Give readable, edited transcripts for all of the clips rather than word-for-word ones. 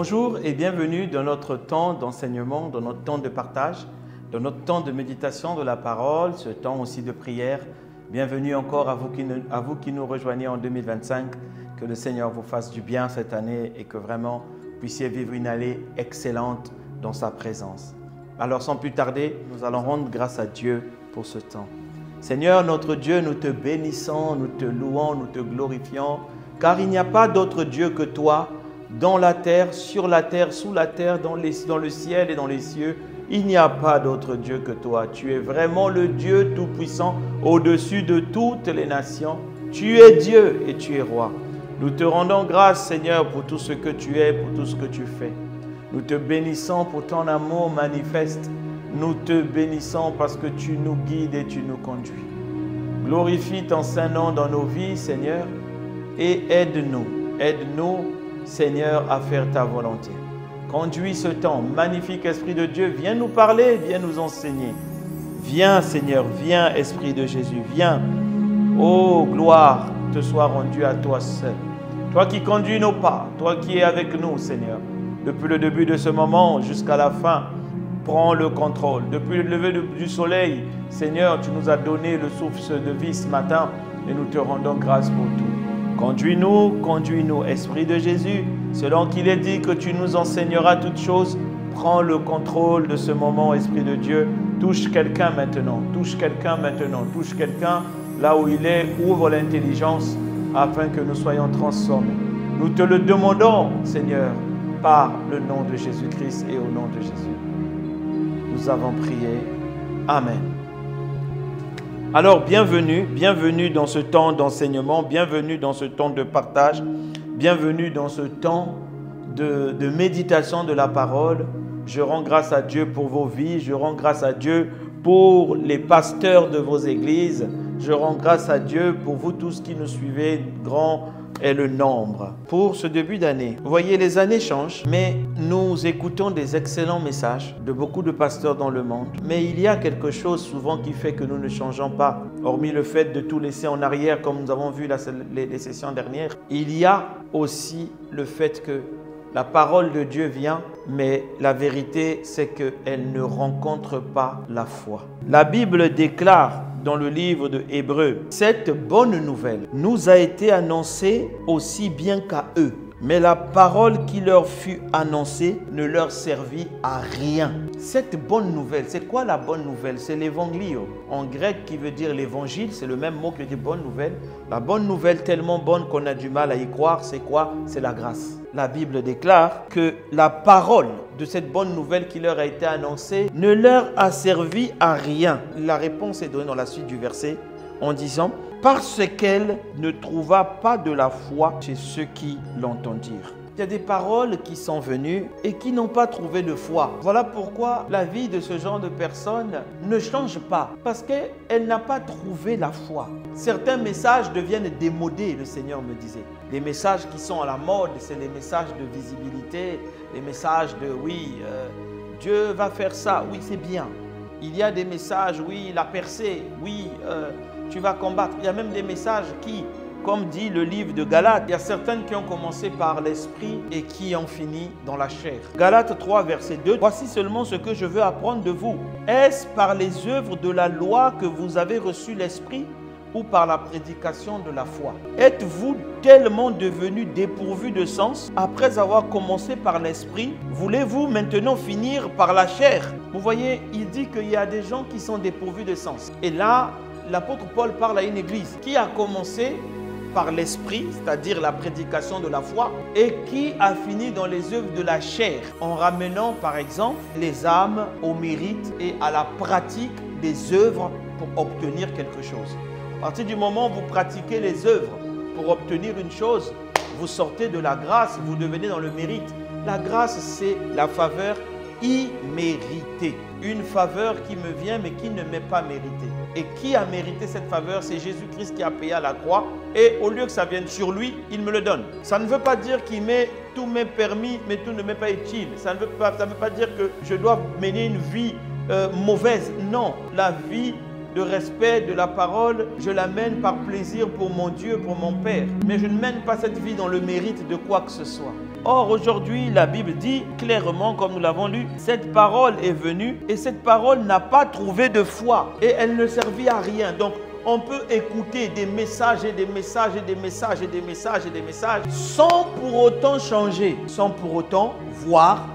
Bonjour et bienvenue dans notre temps d'enseignement, dans notre temps de partage, dans notre temps de méditation de la parole, ce temps aussi de prière. Bienvenue encore à vous qui nous rejoignez en 2025. Que le Seigneur vous fasse du bien cette année et que vraiment vous puissiez vivre une année excellente dans sa présence. Alors sans plus tarder, nous allons rendre grâce à Dieu pour ce temps. Seigneur notre Dieu, nous te bénissons, nous te louons, nous te glorifions, car il n'y a pas d'autre Dieu que toi, dans la terre, sur la terre, sous la terre, dans le ciel et dans les cieux. Il n'y a pas d'autre Dieu que toi. Tu es vraiment le Dieu Tout-Puissant, au-dessus de toutes les nations. Tu es Dieu et tu es roi. Nous te rendons grâce, Seigneur, pour tout ce que tu es, pour tout ce que tu fais. Nous te bénissons pour ton amour manifeste. Nous te bénissons parce que tu nous guides et tu nous conduis. Glorifie ton Saint-Nom dans nos vies, Seigneur, et aide-nous. Aide-nous, Seigneur, à faire ta volonté. Conduis ce temps. Magnifique Esprit de Dieu, viens nous parler, viens nous enseigner. Viens, Seigneur, viens, Esprit de Jésus, viens. Oh, gloire te soit rendue à toi seul. Toi qui conduis nos pas, toi qui es avec nous, Seigneur. Depuis le début de ce moment jusqu'à la fin, prends le contrôle. Depuis le lever du soleil, Seigneur, tu nous as donné le souffle de vie ce matin et nous te rendons grâce pour tout. Conduis-nous, Esprit de Jésus, selon qu'il est dit que tu nous enseigneras toutes choses. Prends le contrôle de ce moment, Esprit de Dieu. Touche quelqu'un maintenant, touche quelqu'un maintenant, touche quelqu'un là où il est. Ouvre l'intelligence afin que nous soyons transformés. Nous te le demandons, Seigneur, par le nom de Jésus-Christ et au nom de Jésus. Nous avons prié. Amen. Alors, bienvenue dans ce temps d'enseignement, bienvenue dans ce temps de partage, bienvenue dans ce temps de méditation de la parole. Je rends grâce à Dieu pour vos vies, je rends grâce à Dieu pour les pasteurs de vos églises, je rends grâce à Dieu pour vous tous qui nous suivez, grand est le nombre. Pour ce début d'année, vous voyez, les années changent, mais nous écoutons des excellents messages de beaucoup de pasteurs dans le monde. Mais il y a quelque chose souvent qui fait que nous ne changeons pas. Hormis le fait de tout laisser en arrière, comme nous avons vu les sessions dernières, il y a aussi le fait que la parole de Dieu vient, mais la vérité, c'est qu'elle ne rencontre pas la foi. La Bible déclare dans le livre de Hébreux, cette bonne nouvelle nous a été annoncée aussi bien qu'à eux. Mais la parole qui leur fut annoncée ne leur servit à rien. Cette bonne nouvelle, c'est quoi la bonne nouvelle? C'est l'évanglio. En grec, qui veut dire l'évangile, c'est le même mot que dit bonne nouvelle. La bonne nouvelle tellement bonne qu'on a du mal à y croire, c'est quoi? C'est la grâce. La Bible déclare que la parole de cette bonne nouvelle qui leur a été annoncée ne leur a servi à rien. La réponse est donnée dans la suite du verset en disant « Parce qu'elle ne trouva pas de la foi chez ceux qui l'entendirent ». Il y a des paroles qui sont venues et qui n'ont pas trouvé de foi. Voilà pourquoi la vie de ce genre de personne ne change pas. Parce qu'elle n'a pas trouvé la foi. Certains messages deviennent démodés, le Seigneur me disait. Les messages qui sont à la mode, c'est les messages de visibilité, les messages de « oui, Dieu va faire ça, oui, c'est bien ». Il y a des messages « oui, la percée, oui, tu vas combattre ». Il y a même des messages qui, comme dit le livre de Galates, il y a certaines qui ont commencé par l'esprit et qui ont fini dans la chair. Galates 3, verset 2, « Voici seulement ce que je veux apprendre de vous. Est-ce par les œuvres de la loi que vous avez reçu l'esprit ou par la prédication de la foi? Êtes-vous tellement devenus dépourvus de sens après avoir commencé par l'esprit? Voulez-vous maintenant finir par la chair ?» Vous voyez, il dit qu'il y a des gens qui sont dépourvus de sens. Et là, l'apôtre Paul parle à une église qui a commencé par l'esprit, c'est-à-dire la prédication de la foi, et qui a fini dans les œuvres de la chair, en ramenant par exemple les âmes au mérite et à la pratique des œuvres pour obtenir quelque chose. À partir du moment où vous pratiquez les œuvres pour obtenir une chose, vous sortez de la grâce, vous devenez dans le mérite. La grâce, c'est la faveur imméritée. Une faveur qui me vient mais qui ne m'est pas méritée. Et qui a mérité cette faveur? C'est Jésus-Christ qui a payé à la croix. Et au lieu que ça vienne sur lui, il me le donne. Ça ne veut pas dire qu'il met tout m'est permis mais tout ne m'est pas utile. Ça ne veut pas dire que je dois mener une vie mauvaise. Non, la vie de respect de la parole, je la mène par plaisir pour mon Dieu, pour mon Père. Mais je ne mène pas cette vie dans le mérite de quoi que ce soit. Or, aujourd'hui, la Bible dit clairement, comme nous l'avons lu, cette parole est venue et cette parole n'a pas trouvé de foi et elle ne servit à rien. Donc, on peut écouter des messages et des messages et des messages et des messages et des messages sans pour autant changer, sans pour autant voir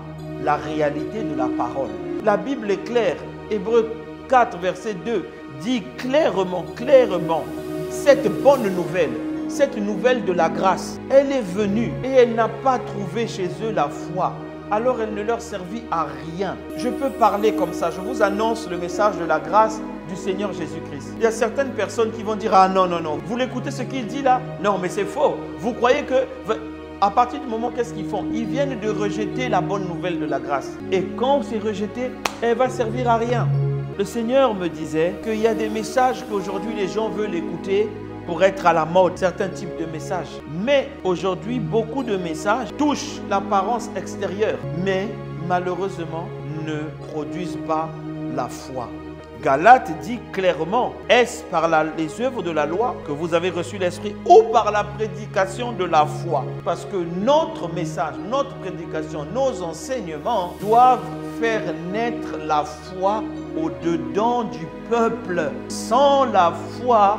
la réalité de la parole. La Bible est claire. Hébreux 4, verset 2 dit clairement, cette bonne nouvelle, cette nouvelle de la grâce, elle est venue et elle n'a pas trouvé chez eux la foi. Alors elle ne leur servit à rien. Je peux parler comme ça. Je vous annonce le message de la grâce du Seigneur Jésus-Christ. Il y a certaines personnes qui vont dire « Ah non, non, non, vous l'écoutez ce qu'il dit là? Non, mais c'est faux. Vous croyez que... » À partir du moment, qu'est-ce qu'ils font? Ils viennent de rejeter la bonne nouvelle de la grâce. Et quand c'est rejeté, elle va servir à rien. Le Seigneur me disait qu'il y a des messages qu'aujourd'hui les gens veulent écouter pour être à la mode, certains types de messages. Mais aujourd'hui, beaucoup de messages touchent l'apparence extérieure, mais malheureusement ne produisent pas la foi. Galates dit clairement, est-ce par les œuvres de la loi que vous avez reçu l'Esprit ou par la prédication de la foi? Parce que notre message, notre prédication, nos enseignements doivent faire naître la foi au-dedans du peuple. Sans la foi,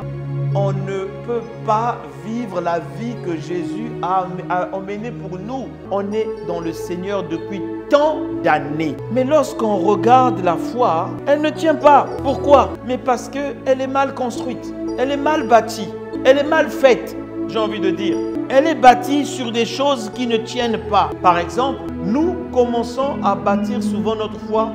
on ne peut pas vivre la vie que Jésus a emmenée pour nous. On est dans le Seigneur depuis tant d'années. Mais lorsqu'on regarde la foi, elle ne tient pas. Pourquoi? Mais parce qu'elle est mal construite. Elle est mal bâtie. Elle est mal faite, j'ai envie de dire. Elle est bâtie sur des choses qui ne tiennent pas. Par exemple, nous commençons à bâtir souvent notre foi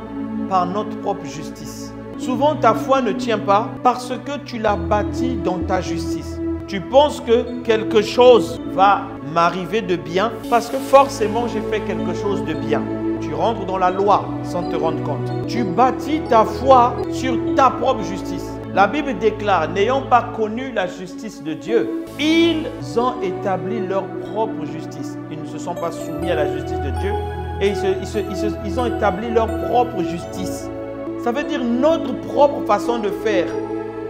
par notre propre justice. Souvent, ta foi ne tient pas parce que tu l'as bâtie dans ta justice. Tu penses que quelque chose va m'arriver de bien parce que forcément j'ai fait quelque chose de bien. Tu rentres dans la loi sans te rendre compte. Tu bâtis ta foi sur ta propre justice. La Bible déclare, n'ayant pas connu la justice de Dieu, ils ont établi leur propre justice. Ils ne se sont pas soumis à la justice de Dieu et ils ont établi leur propre justice. Ça veut dire notre propre façon de faire,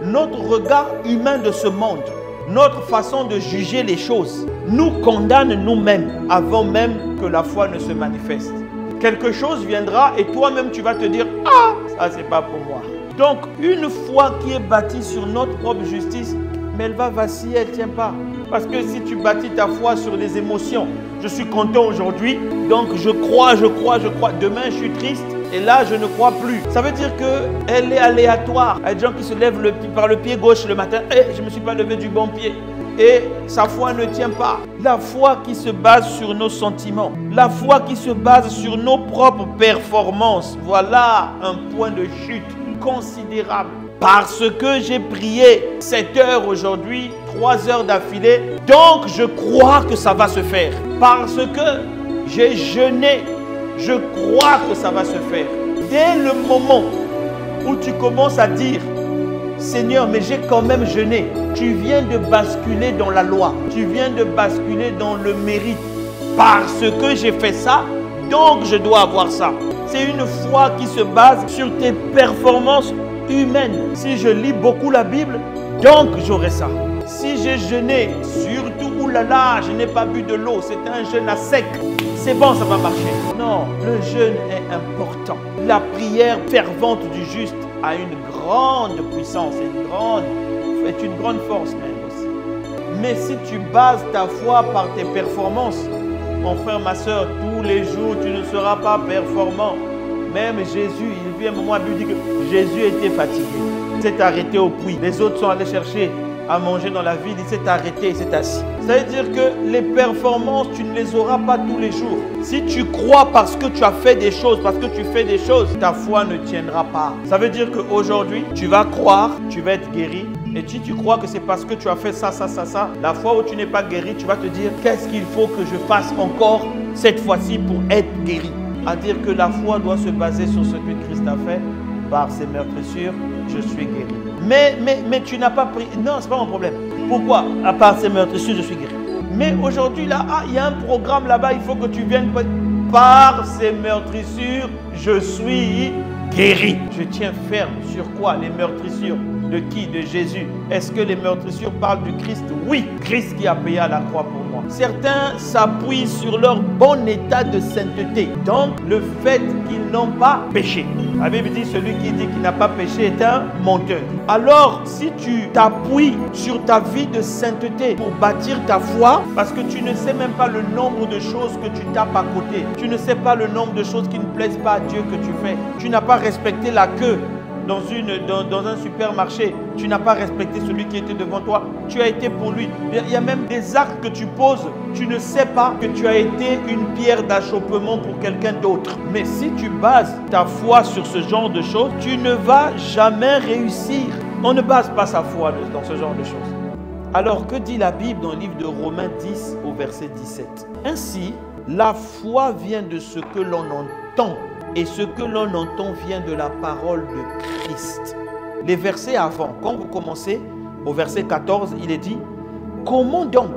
notre regard humain de ce monde, notre façon de juger les choses nous condamne nous-mêmes avant même que la foi ne se manifeste. Quelque chose viendra et toi-même tu vas te dire « Ah, ça c'est pas pour moi ». Donc une foi qui est bâtie sur notre propre justice, mais elle va vaciller, elle ne tient pas. Parce que si tu bâtis ta foi sur les émotions, je suis content aujourd'hui, donc je crois. Demain je suis triste et là je ne crois plus. Ça veut dire qu'elle est aléatoire. Il y a des gens qui se lèvent par le pied gauche le matin, et je ne me suis pas levé du bon pied. Et sa foi ne tient pas. La foi qui se base sur nos sentiments, la foi qui se base sur nos propres performances, voilà un point de chute considérable. Parce que j'ai prié 7 heures aujourd'hui, 3 heures d'affilée, donc je crois que ça va se faire. Parce que j'ai jeûné, je crois que ça va se faire. Dès le moment où tu commences à dire Seigneur, mais j'ai quand même jeûné, tu viens de basculer dans la loi, tu viens de basculer dans le mérite. Parce que j'ai fait ça, donc je dois avoir ça. C'est une foi qui se base sur tes performances humaines. Si je lis beaucoup la Bible, donc j'aurai ça. Si j'ai jeûné, surtout, oulala, je n'ai pas bu de l'eau, c'est un jeûne à sec, c'est bon, ça va marcher. Non, le jeûne est important. La prière fervente du juste a une grande puissance, est une grande force même aussi. Mais si tu bases ta foi par tes performances, mon frère, ma soeur, tous les jours, tu ne seras pas performant. Même Jésus, il vient un moment, la Bible dit que Jésus était fatigué. Il s'est arrêté au puits. Les autres sont allés chercher à manger dans la ville. Il s'est arrêté, il s'est assis. Ça veut dire que les performances, tu ne les auras pas tous les jours. Si tu crois parce que tu as fait des choses, parce que tu fais des choses, ta foi ne tiendra pas. Ça veut dire qu'aujourd'hui, tu vas croire, tu vas être guéri. Et si tu crois que c'est parce que tu as fait ça, la fois où tu n'es pas guéri, tu vas te dire qu'est-ce qu'il faut que je fasse encore cette fois-ci pour être guéri. À dire que la foi doit se baser sur ce que Christ a fait. Par ses meurtrissures, je suis guéri. Mais tu n'as pas pris... Non, ce n'est pas mon problème. Pourquoi? À part ses meurtrissures, je suis guéri. Mais aujourd'hui, là, il y a un programme là-bas, il faut que tu viennes... Par ses meurtrissures, je suis guéri. Je tiens ferme sur quoi? Les meurtrissures De qui? De Jésus. Est-ce que les meurtrissures parlent du Christ? Oui, Christ qui a payé à la croix pour moi. Certains s'appuient sur leur bon état de sainteté. Donc, le fait qu'ils n'ont pas péché. La Bible dit, celui qui dit qu'il n'a pas péché est un menteur. Alors, si tu t'appuies sur ta vie de sainteté pour bâtir ta foi, parce que tu ne sais même pas le nombre de choses que tu tapes à côté. Tu ne sais pas le nombre de choses qui ne plaisent pas à Dieu que tu fais. Tu n'as pas respecté la queue dans un supermarché. Tu n'as pas respecté celui qui était devant toi. Tu as été pour lui. Il y a même des actes que tu poses. Tu ne sais pas que tu as été une pierre d'achoppement pour quelqu'un d'autre. Mais si tu bases ta foi sur ce genre de choses, tu ne vas jamais réussir. On ne base pas sa foi dans ce genre de choses. Alors, que dit la Bible dans le livre de Romains 10 au verset 17? Ainsi, la foi vient de ce que l'on entend. Et ce que l'on entend vient de la parole de Christ. Les versets avant, quand vous commencez au verset 14, il est dit: comment donc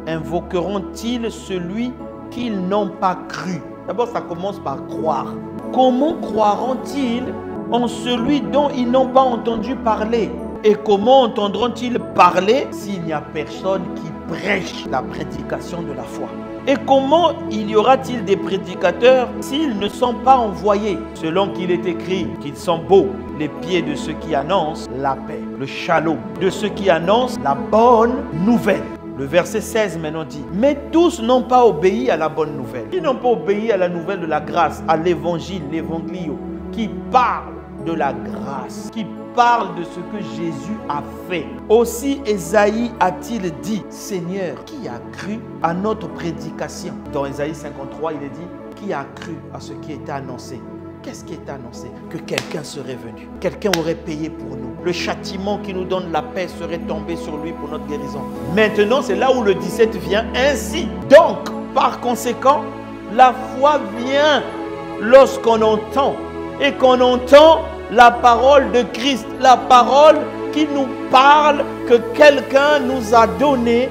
invoqueront-ils celui qu'ils n'ont pas cru? D'abord, ça commence par croire. Comment croiront-ils en celui dont ils n'ont pas entendu parler? Et comment entendront-ils parler s'il n'y a personne qui prêche la prédication de la foi? Et comment il y aura-t-il des prédicateurs s'ils ne sont pas envoyés? Selon qu'il est écrit qu'ils sont beaux, les pieds de ceux qui annoncent la paix, le shalom, de ceux qui annoncent la bonne nouvelle. Le verset 16 maintenant dit: mais tous n'ont pas obéi à la bonne nouvelle. Ils n'ont pas obéi à la nouvelle de la grâce, à l'évangile, l'évanglio, qui parle de la grâce, qui parle de ce que Jésus a fait. Aussi Ésaïe a-t-il dit: Seigneur, qui a cru à notre prédication? Dans Ésaïe 53, il est dit: qui a cru à ce qui était annoncé? Qu'est-ce qui est annoncé? Que quelqu'un serait venu, quelqu'un aurait payé pour nous. Le châtiment qui nous donne la paix serait tombé sur lui pour notre guérison. Maintenant, c'est là où le 17 vient ainsi. Donc, par conséquent, la foi vient lorsqu'on entend. Et qu'on entend la parole de Christ, la parole qui nous parle que quelqu'un nous a donné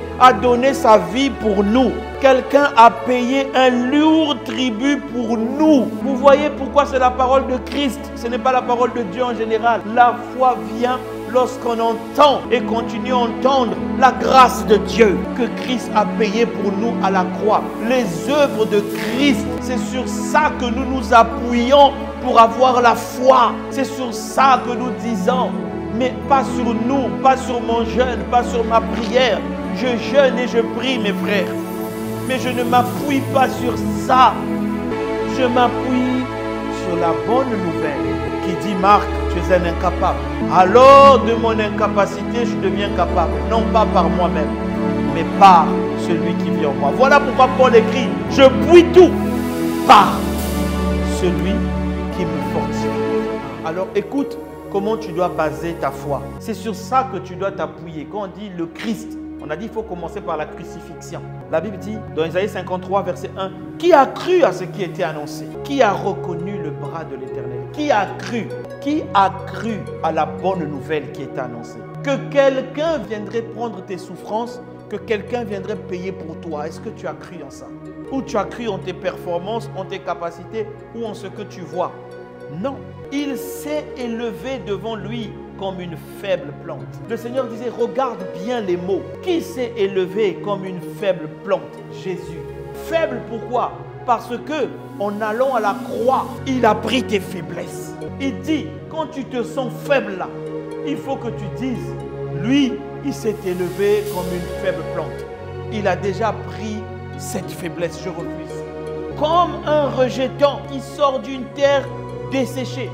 sa vie pour nous. Quelqu'un a payé un lourd tribut pour nous. Vous voyez pourquoi c'est la parole de Christ, ce n'est pas la parole de Dieu en général. La foi vient lorsqu'on entend et continue à entendre la grâce de Dieu que Christ a payé pour nous à la croix. Les œuvres de Christ, c'est sur ça que nous nous appuyons pour avoir la foi. C'est sur ça que nous disons, mais pas sur nous, pas sur mon jeûne, pas sur ma prière. Je jeûne et je prie, mes frères. Mais je ne m'appuie pas sur ça. Je m'appuie sur la bonne nouvelle qui dit: Marc, tu es un incapable. Alors de mon incapacité, je deviens capable. Non pas par moi-même, mais par celui qui vit en moi. Voilà pourquoi Paul écrit: je puis tout par celui qui me fortifie. Alors écoute comment tu dois baser ta foi. C'est sur ça que tu dois t'appuyer. Quand on dit le Christ, on a dit qu'il faut commencer par la crucifixion. La Bible dit dans Isaïe 53 verset 1: qui a cru à ce qui était annoncé? Qui a reconnu le bras de l'Éternel? Qui a cru? Qui a cru à la bonne nouvelle qui est annoncée? Que quelqu'un viendrait prendre tes souffrances, que quelqu'un viendrait payer pour toi. Est-ce que tu as cru en ça? Ou tu as cru en tes performances, en tes capacités ou en ce que tu vois? Non. Il s'est élevé devant lui comme une faible plante. Le Seigneur disait: regarde bien les mots. Qui s'est élevé comme une faible plante? Jésus. Faible pourquoi? Parce que en allant à la croix, il a pris tes faiblesses. Il dit: quand tu te sens faible là, il faut que tu dises: lui, il s'est élevé comme une faible plante. Il a déjà pris cette faiblesse, je refuse. Comme un rejeton qui sort d'une terre desséchée.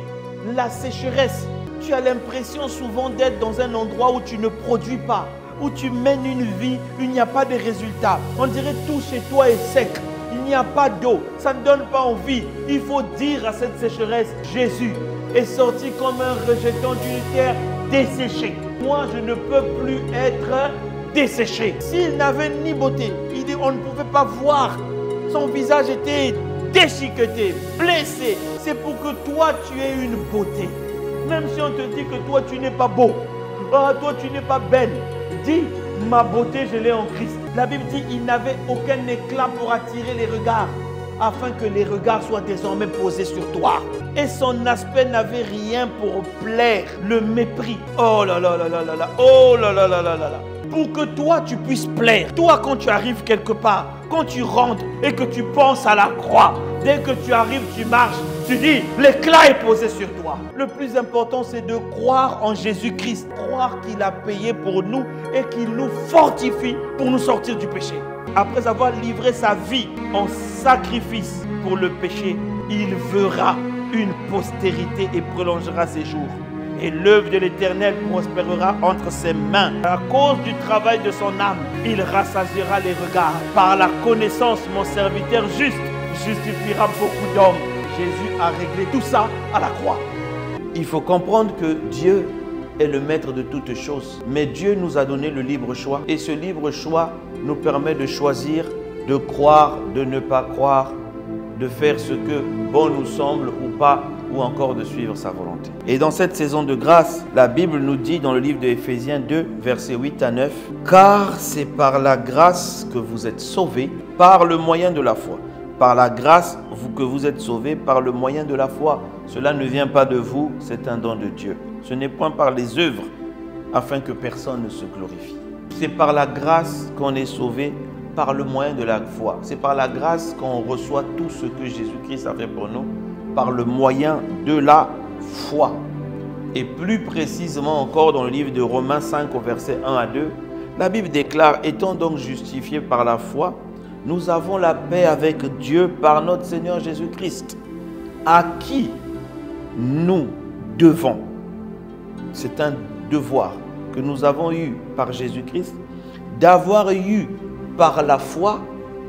La sécheresse, tu as l'impression souvent d'être dans un endroit où tu ne produis pas, où tu mènes une vie, où il n'y a pas de résultats. On dirait tout chez toi est sec, il n'y a pas d'eau, ça ne donne pas envie. Il faut dire à cette sécheresse: Jésus est sorti comme un rejeton d'une terre desséchée. Moi, je ne peux plus être desséché. S'il n'avait ni beauté, on ne pouvait pas voir. Son visage était déchiqueté, blessé. C'est pour que toi, tu aies une beauté. Même si on te dit que toi, tu n'es pas beau, toi, tu n'es pas belle, dis: ma beauté, je l'ai en Christ. La Bible dit: il n'avait aucun éclat pour attirer les regards. afin que les regards soient désormais posés sur toi. Et son aspect n'avait rien pour plaire, le mépris. Oh là là là là là là, oh là là là là là là. Pour que toi tu puisses plaire. Toi quand tu arrives quelque part, quand tu rentres et que tu penses à la croix, dès que tu arrives, tu marches, tu dis l'éclat est posé sur toi. Le plus important c'est de croire en Jésus-Christ, croire qu'il a payé pour nous et qu'il nous fortifie pour nous sortir du péché. Après avoir livré sa vie en sacrifice pour le péché, il verra une postérité et prolongera ses jours. Et l'œuvre de l'Éternel prospérera entre ses mains. À cause du travail de son âme, il rassasiera les regards. Par la connaissance, mon serviteur juste justifiera beaucoup d'hommes. Jésus a réglé tout ça à la croix. Il faut comprendre que Dieu est le maître de toutes choses. Mais Dieu nous a donné le libre choix. Et ce libre choix nous permet de choisir, de croire, de ne pas croire, de faire ce que bon nous semble ou pas, ou encore de suivre sa volonté. Et dans cette saison de grâce, la Bible nous dit dans le livre de Éphésiens 2, versets 8 à 9, « Car c'est par la grâce que vous êtes sauvés, par le moyen de la foi. Par la grâce que vous êtes sauvés, par le moyen de la foi. Cela ne vient pas de vous, c'est un don de Dieu. Ce n'est point par les œuvres, afin que personne ne se glorifie. » C'est par la grâce qu'on est sauvé, par le moyen de la foi. C'est par la grâce qu'on reçoit tout ce que Jésus-Christ a fait pour nous, par le moyen de la foi. Et plus précisément encore dans le livre de Romains 5 au verset 1 à 2, la Bible déclare, étant donc justifiés par la foi, nous avons la paix avec Dieu par notre Seigneur Jésus-Christ, à qui nous devons. C'est un devoir que nous avons eu par Jésus-Christ, d'avoir eu par la foi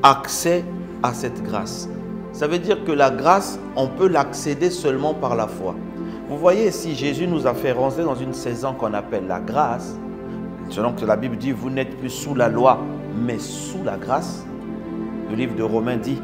accès à cette grâce. Ça veut dire que la grâce, on peut l'accéder seulement par la foi. Vous voyez, si Jésus nous a fait rentrer dans une saison qu'on appelle la grâce, selon que la Bible dit, vous n'êtes plus sous la loi, mais sous la grâce. Le livre de Romains dit,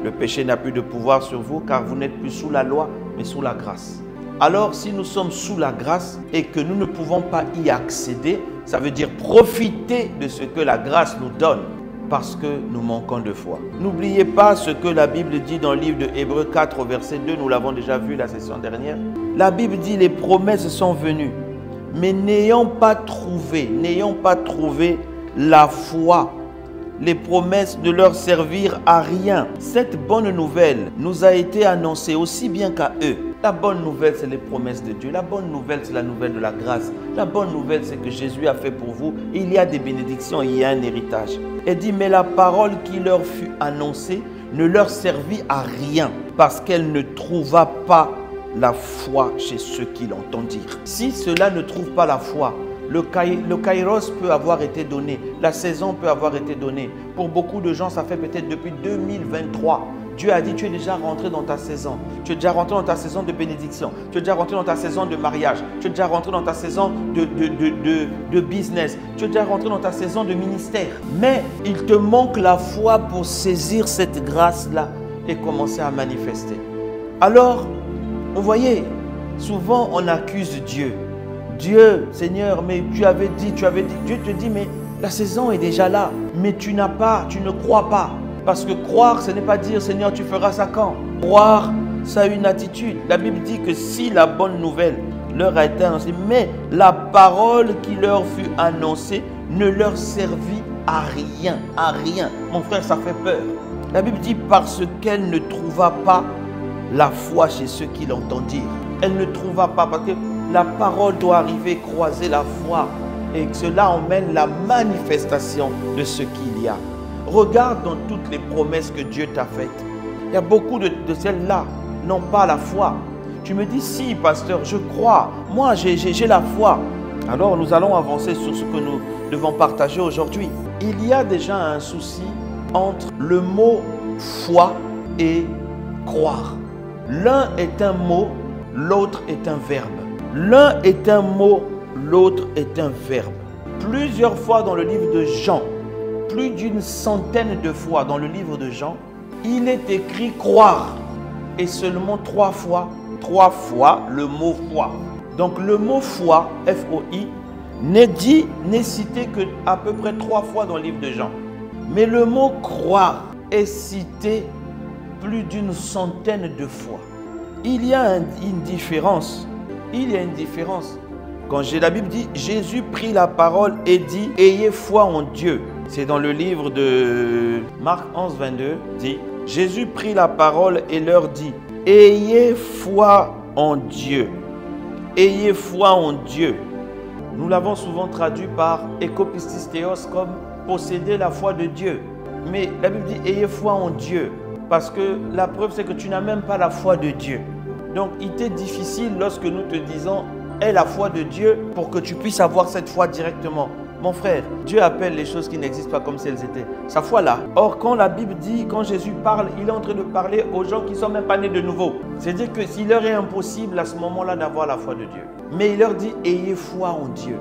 le péché n'a plus de pouvoir sur vous, car vous n'êtes plus sous la loi, mais sous la grâce. Alors, si nous sommes sous la grâce et que nous ne pouvons pas y accéder, ça veut dire profiter de ce que la grâce nous donne, parce que nous manquons de foi. N'oubliez pas ce que la Bible dit dans le livre de Hébreux 4 au verset 2, nous l'avons déjà vu la session dernière. La Bible dit, les promesses sont venues, mais n'ayant pas trouvé la foi, les promesses ne leur servirent à rien. Cette bonne nouvelle nous a été annoncée aussi bien qu'à eux. La bonne nouvelle, c'est les promesses de Dieu. La bonne nouvelle, c'est la nouvelle de la grâce. La bonne nouvelle, c'est que Jésus a fait pour vous. Il y a des bénédictions, il y a un héritage. Et dit, mais la parole qui leur fut annoncée ne leur servit à rien parce qu'elle ne trouva pas la foi chez ceux qui l'entendirent. Si cela ne trouve pas la foi, le kairos peut avoir été donné, la saison peut avoir été donnée. Pour beaucoup de gens, ça fait peut-être depuis 2023. Dieu a dit, tu es déjà rentré dans ta saison. Tu es déjà rentré dans ta saison de bénédiction. Tu es déjà rentré dans ta saison de mariage. Tu es déjà rentré dans ta saison de business. Tu es déjà rentré dans ta saison de ministère. Mais il te manque la foi pour saisir cette grâce-là et commencer à manifester. Alors, vous voyez, souvent on accuse Dieu. Dieu, Seigneur, mais tu avais dit. Dieu te dit, mais la saison est déjà là. Mais tu n'as pas, tu ne crois pas. Parce que croire, ce n'est pas dire, Seigneur, tu feras ça quand? Croire, ça a une attitude. La Bible dit que si la bonne nouvelle leur a été annoncée, mais la parole qui leur fut annoncée ne leur servit à rien. À rien. Mon frère, ça fait peur. La Bible dit parce qu'elle ne trouva pas la foi chez ceux qui l'entendirent. Elle ne trouva pas, parce que la parole doit arriver, croiser la foi. Et que cela emmène la manifestation de ce qu'il y a. Regarde dans toutes les promesses que Dieu t'a faites. Il y a beaucoup de celles-là n'ont pas la foi. Tu me dis, si, pasteur, je crois. Moi, j'ai la foi. Alors, nous allons avancer sur ce que nous devons partager aujourd'hui. Il y a déjà un souci entre le mot foi et croire. L'un est un mot, l'autre est un verbe. L'un est un mot, l'autre est un verbe. Plusieurs fois dans le livre de Jean, plus d'une centaine de fois dans le livre de Jean, il est écrit croire. Et seulement 3 fois le mot foi. Donc le mot foi, F-O-I, n'est cité que à peu près 3 fois dans le livre de Jean. Mais le mot croire est cité plus d'une centaine de fois. Il y a une différence. Il y a une différence. Quand la Bible dit, Jésus prit la parole et dit, ayez foi en Dieu. C'est dans le livre de Marc 11, 22, dit, Jésus prit la parole et leur dit, ayez foi en Dieu. Ayez foi en Dieu. Nous l'avons souvent traduit par ekopistis théos comme posséder la foi de Dieu. Mais la Bible dit, ayez foi en Dieu. Parce que la preuve, c'est que tu n'as même pas la foi de Dieu. Donc, il t'est difficile lorsque nous te disons, aie la foi de Dieu pour que tu puisses avoir cette foi directement. Mon frère, Dieu appelle les choses qui n'existent pas comme si elles étaient. Sa foi là. Or, quand la Bible dit, quand Jésus parle, il est en train de parler aux gens qui ne sont même pas nés de nouveau. C'est-à-dire que s'il leur est impossible à ce moment-là d'avoir la foi de Dieu. Mais il leur dit, ayez foi en Dieu.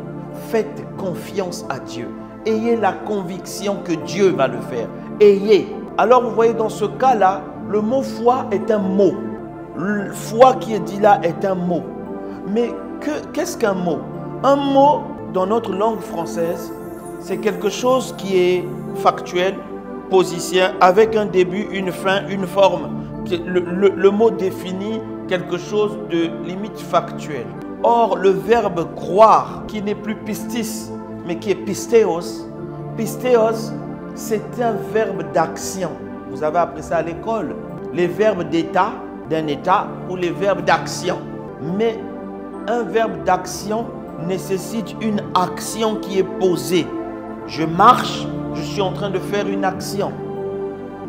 Faites confiance à Dieu. Ayez la conviction que Dieu va le faire. Ayez. Alors vous voyez, dans ce cas-là, le mot foi est un mot. Le foi qui est dit là est un mot. Mais qu'est-ce qu'un mot? Un mot, dans notre langue française, c'est quelque chose qui est factuel, positien, avec un début, une fin, une forme. Le mot définit quelque chose de limite factuel. Or, le verbe croire, qui n'est plus pistis, mais qui est pistéos, pistéos, c'est un verbe d'action. Vous avez appris ça à l'école. Les verbes d'état, d'un état, ou les verbes d'action. Mais un verbe d'action nécessite une action qui est posée. Je marche, je suis en train de faire une action.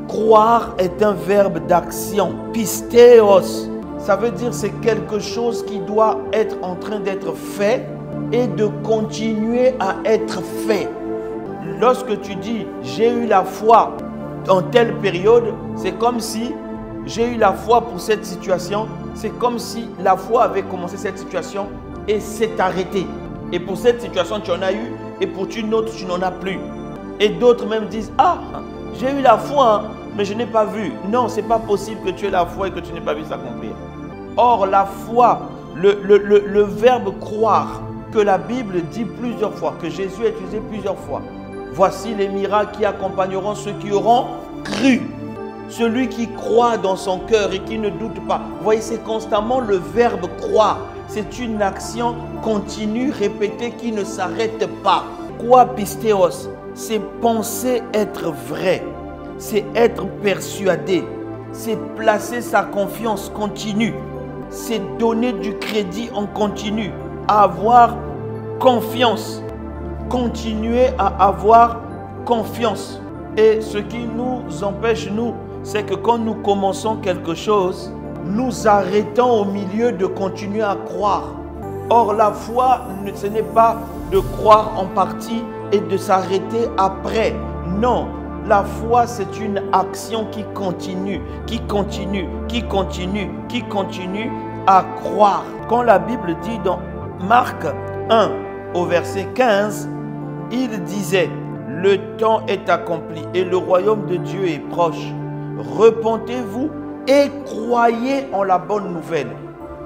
Croire est un verbe d'action. Pistéos, ça veut dire c'est quelque chose qui doit être en train d'être fait et de continuer à être fait. Lorsque tu dis j'ai eu la foi en telle période, c'est comme si j'ai eu la foi pour cette situation. C'est comme si la foi avait commencé cette situation et s'est arrêtée. Et pour cette situation, tu en as eu et pour une autre, tu n'en as plus. Et d'autres même disent, ah, j'ai eu la foi, hein, mais je n'ai pas vu. Non, ce n'est pas possible que tu aies la foi et que tu n'aies pas vu s'accomplir. Or, la foi, le verbe croire, que la Bible dit plusieurs fois, que Jésus a utilisé plusieurs fois. Voici les miracles qui accompagneront ceux qui auront cru. Celui qui croit dans son cœur et qui ne doute pas. Vous voyez, c'est constamment le verbe croire. C'est une action continue, répétée, qui ne s'arrête pas. Quoi pistéos? C'est penser être vrai. C'est être persuadé. C'est placer sa confiance continue. C'est donner du crédit en continu. Avoir confiance. Continuer à avoir confiance. Et ce qui nous empêche, nous, c'est que quand nous commençons quelque chose, nous arrêtons au milieu de continuer à croire. Or, la foi, ce n'est pas de croire en partie et de s'arrêter après. Non, la foi, c'est une action qui continue, qui continue, qui continue, qui continue à croire. Quand la Bible dit dans Marc 1 au verset 15, il disait, le temps est accompli et le royaume de Dieu est proche. Repentez-vous et croyez en la bonne nouvelle.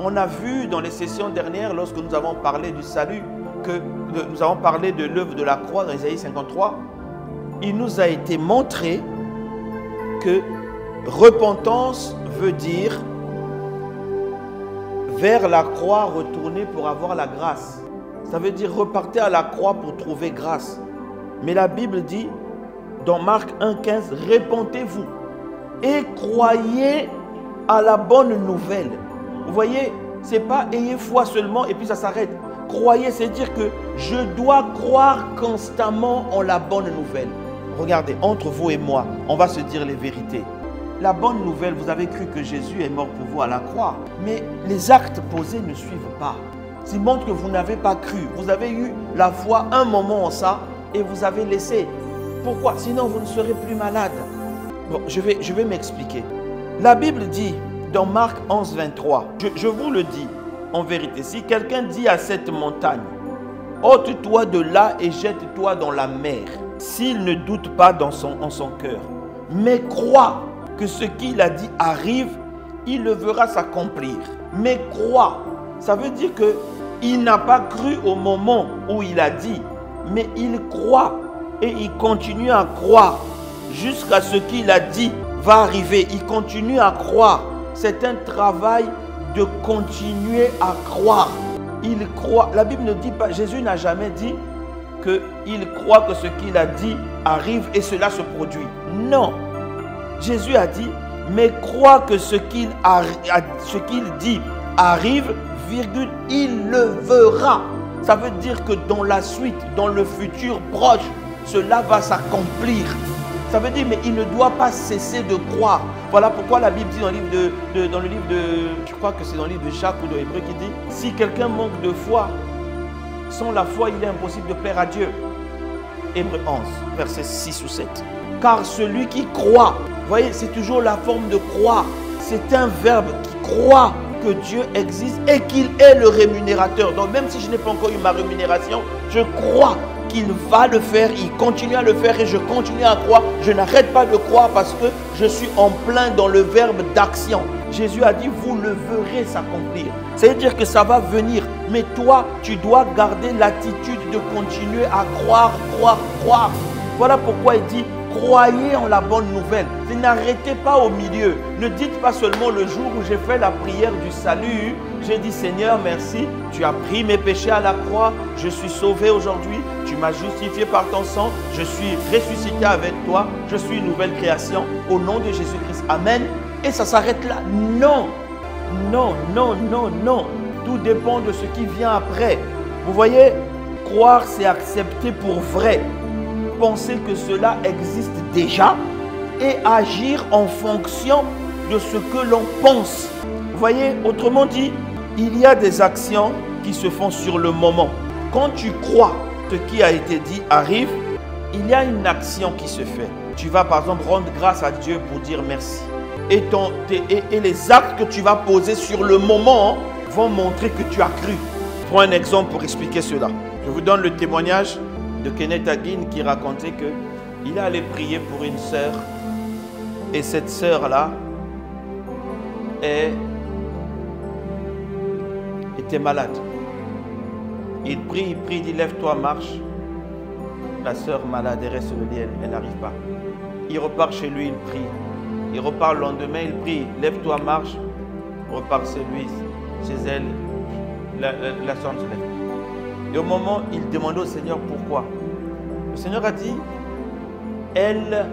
On a vu dans les sessions dernières, lorsque nous avons parlé du salut, nous avons parlé de l'œuvre de la croix dans Isaïe 53, il nous a été montré que repentance veut dire vers la croix retourner pour avoir la grâce. Ça veut dire repartir à la croix pour trouver grâce. Mais la Bible dit dans Marc 1,15, repentez-vous et croyez à la bonne nouvelle. Vous voyez, ce n'est pas ayez foi seulement et puis ça s'arrête. Croyez, c'est dire que je dois croire constamment en la bonne nouvelle. Regardez, entre vous et moi, on va se dire les vérités. La bonne nouvelle, vous avez cru que Jésus est mort pour vous à la croix, mais les actes posés ne suivent pas. Ils montrent que vous n'avez pas cru. Vous avez eu la foi un moment en ça et vous avez laissé. Pourquoi? Sinon, vous ne serez plus malade. Bon, je vais m'expliquer. La Bible dit dans Marc 11, 23, je vous le dis en vérité, si quelqu'un dit à cette montagne, ôte-toi de là et jette-toi dans la mer, s'il ne doute pas en son cœur, mais croit que ce qu'il a dit arrive, il le verra s'accomplir. Mais croit, ça veut dire qu'il n'a pas cru au moment où il a dit, mais il croit et il continue à croire jusqu'à ce qu'il a dit va arriver. Il continue à croire. C'est un travail de continuer à croire. Il croit. La Bible ne dit pas, Jésus n'a jamais dit qu'il croit que ce qu'il a dit arrive et cela se produit. Non. Jésus a dit, mais croit que ce qu'il dit arrive, virgule, il le verra. Ça veut dire que dans la suite, dans le futur proche, cela va s'accomplir. Ça veut dire, mais il ne doit pas cesser de croire. Voilà pourquoi la Bible dit dans le livre de, je crois que c'est dans le livre de Jacques ou de Hébreu qui dit, si quelqu'un manque de foi, sans la foi, il est impossible de plaire à Dieu. Hébreu 11, versets 6 ou 7. Car celui qui croit, vous voyez, c'est toujours la forme de croire. C'est un verbe qui croit que Dieu existe et qu'il est le rémunérateur. Donc même si je n'ai pas encore eu ma rémunération, je crois qu'il va le faire, il continue à le faire et je continue à croire. Je n'arrête pas de croire parce que je suis en plein dans le verbe d'action. Jésus a dit, vous le verrez s'accomplir. C'est-à-dire que ça va venir. Mais toi, tu dois garder l'attitude de continuer à croire, croire, croire. Voilà pourquoi il dit, croyez en la bonne nouvelle. N'arrêtez pas au milieu. Ne dites pas seulement le jour où j'ai fait la prière du salut, j'ai dit Seigneur merci, tu as pris mes péchés à la croix, je suis sauvé aujourd'hui, tu m'as justifié par ton sang, je suis ressuscité avec toi, je suis une nouvelle création au nom de Jésus-Christ. Amen. Et ça s'arrête là. Non, non, non, non, non. Tout dépend de ce qui vient après. Vous voyez, croire c'est accepter pour vrai. Penser que cela existe déjà et agir en fonction de ce que l'on pense. Vous voyez, autrement dit, il y a des actions qui se font sur le moment. Quand tu crois que ce qui a été dit arrive, il y a une action qui se fait. Tu vas par exemple rendre grâce à Dieu pour dire merci. Et les actes que tu vas poser sur le moment vont montrer que tu as cru. Prends un exemple pour expliquer cela. Je vous donne le témoignage de Kenneth Hagin qui racontait qu'il est allé prier pour une sœur et cette sœur-là était malade. Il prie, il dit lève-toi, marche. La sœur malade, elle reste sur le lit, elle n'arrive pas. Il repart chez lui, il prie. Il repart le lendemain, il prie, lève-toi, marche. Il repart chez lui, chez elle, la sœur se lève. Et au moment, il demandait au Seigneur pourquoi. Le Seigneur a dit, elle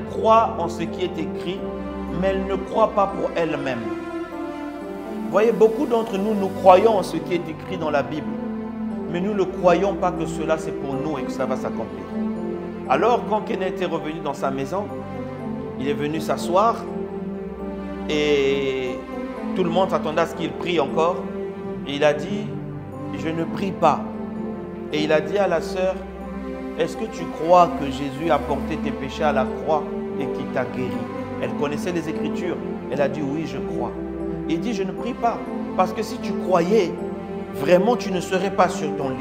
croit en ce qui est écrit, mais elle ne croit pas pour elle-même. Vous voyez, beaucoup d'entre nous, nous croyons en ce qui est écrit dans la Bible, mais nous ne croyons pas que cela c'est pour nous et que ça va s'accomplir. Alors, quand Kenneth est revenu dans sa maison, il est venu s'asseoir et tout le monde s'attendait à ce qu'il prie encore. Et il a dit, je ne prie pas. Et il a dit à la sœur, est-ce que tu crois que Jésus a porté tes péchés à la croix et qu'il t'a guéri? Elle connaissait les Écritures. Elle a dit, oui, je crois. Il dit, je ne prie pas. Parce que si tu croyais, vraiment, tu ne serais pas sur ton lit.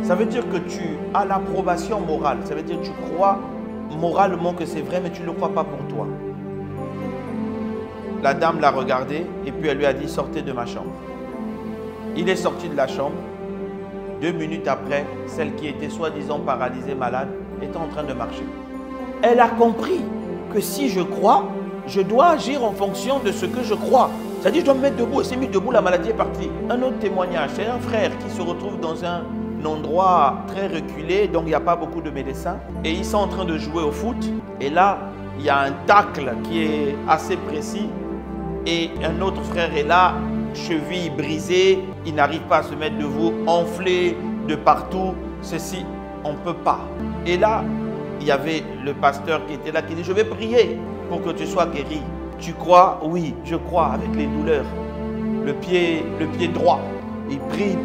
Ça veut dire que tu as l'approbation morale. Ça veut dire que tu crois moralement que c'est vrai, mais tu ne le crois pas pour toi. La dame l'a regardé et puis elle lui a dit, sortez de ma chambre. Il est sorti de la chambre. 2 minutes après, celle qui était soi-disant paralysée, malade, était en train de marcher. Elle a compris que si je crois, je dois agir en fonction de ce que je crois. C'est-à-dire, je dois me mettre debout. Elle s'est mise debout, la maladie est partie. Un autre témoignage, c'est un frère qui se retrouve dans un endroit très reculé, donc il n'y a pas beaucoup de médecins. Et ils sont en train de jouer au foot. Et là, il y a un tacle qui est assez précis. Et un autre frère est là, cheville brisée, il n'arrive pas à se mettre debout, enflé de partout. Ceci, on ne peut pas. Et là, il y avait le pasteur qui était là, qui dit, je vais prier pour que tu sois guéri. Tu crois? Oui, je crois, avec les douleurs. Le pied droit. Il prie,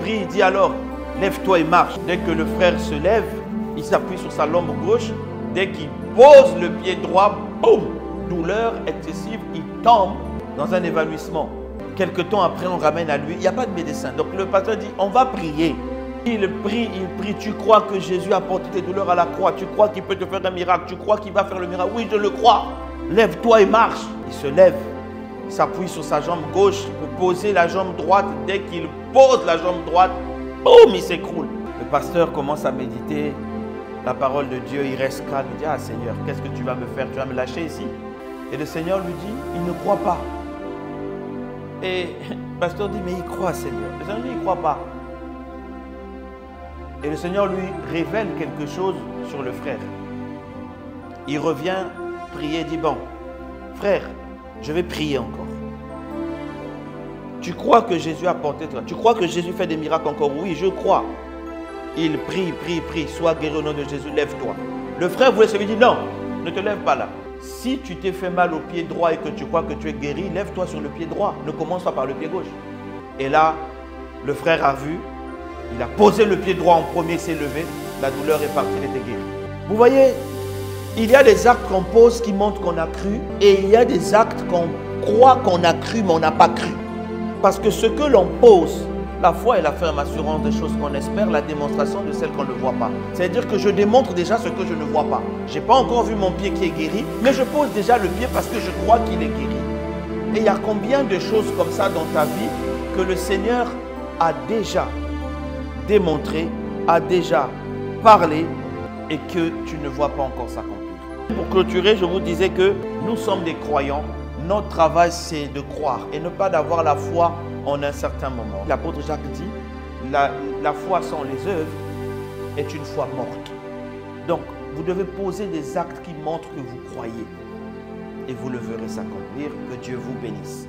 il dit alors, lève-toi et marche. Dès que le frère se lève, il s'appuie sur sa lampe gauche. Dès qu'il pose le pied droit, boum, douleur excessive, il tombe dans un évanouissement. Quelque temps après, on ramène à lui. Il n'y a pas de médecin. Donc le pasteur dit, on va prier. Il prie. Tu crois que Jésus a porté tes douleurs à la croix. Tu crois qu'il peut te faire un miracle. Tu crois qu'il va faire le miracle. Oui, je le crois. Lève-toi et marche. Il se lève. Il s'appuie sur sa jambe gauche pour poser la jambe droite. Dès qu'il pose la jambe droite, boum, il s'écroule. Le pasteur commence à méditer. la parole de Dieu, il reste calme, il dit, ah Seigneur, qu'est-ce que tu vas me faire? Tu vas me lâcher ici? Et le Seigneur lui dit, il ne croit pas. Et le pasteur dit, mais il croit, Seigneur. Le Seigneur dit, il ne croit pas. Et le Seigneur lui révèle quelque chose sur le frère. Il revient prier, dit, bon, frère, je vais prier encore. Tu crois que Jésus a porté toi? Tu crois que Jésus fait des miracles encore? Oui, je crois. Il prie, prie, prie, sois guéri au nom de Jésus, lève-toi. Le frère voulait se lui dire, non, ne te lève pas là. Si tu t'es fait mal au pied droit et que tu crois que tu es guéri, lève-toi sur le pied droit. Ne commence pas par le pied gauche. Et là, le frère a vu, il a posé le pied droit en premier, s'est levé, la douleur est partie, il était guéri. Vous voyez, il y a des actes qu'on pose qui montrent qu'on a cru et il y a des actes qu'on croit qu'on a cru mais on n'a pas cru. Parce que ce que l'on pose, la foi est la ferme assurance des choses qu'on espère, la démonstration de celles qu'on ne voit pas. C'est-à-dire que je démontre déjà ce que je ne vois pas. Je n'ai pas encore vu mon pied qui est guéri, mais je pose déjà le pied parce que je crois qu'il est guéri. Et il y a combien de choses comme ça dans ta vie que le Seigneur a déjà démontré, a déjà parlé et que tu ne vois pas encore s'accomplir. Pour clôturer, je vous disais que nous sommes des croyants. Notre travail, c'est de croire et ne pas d'avoir la foi en un certain moment. L'apôtre Jacques dit, la foi sans les œuvres est une foi morte. Donc, vous devez poser des actes qui montrent que vous croyez et vous le verrez s'accomplir. Que Dieu vous bénisse.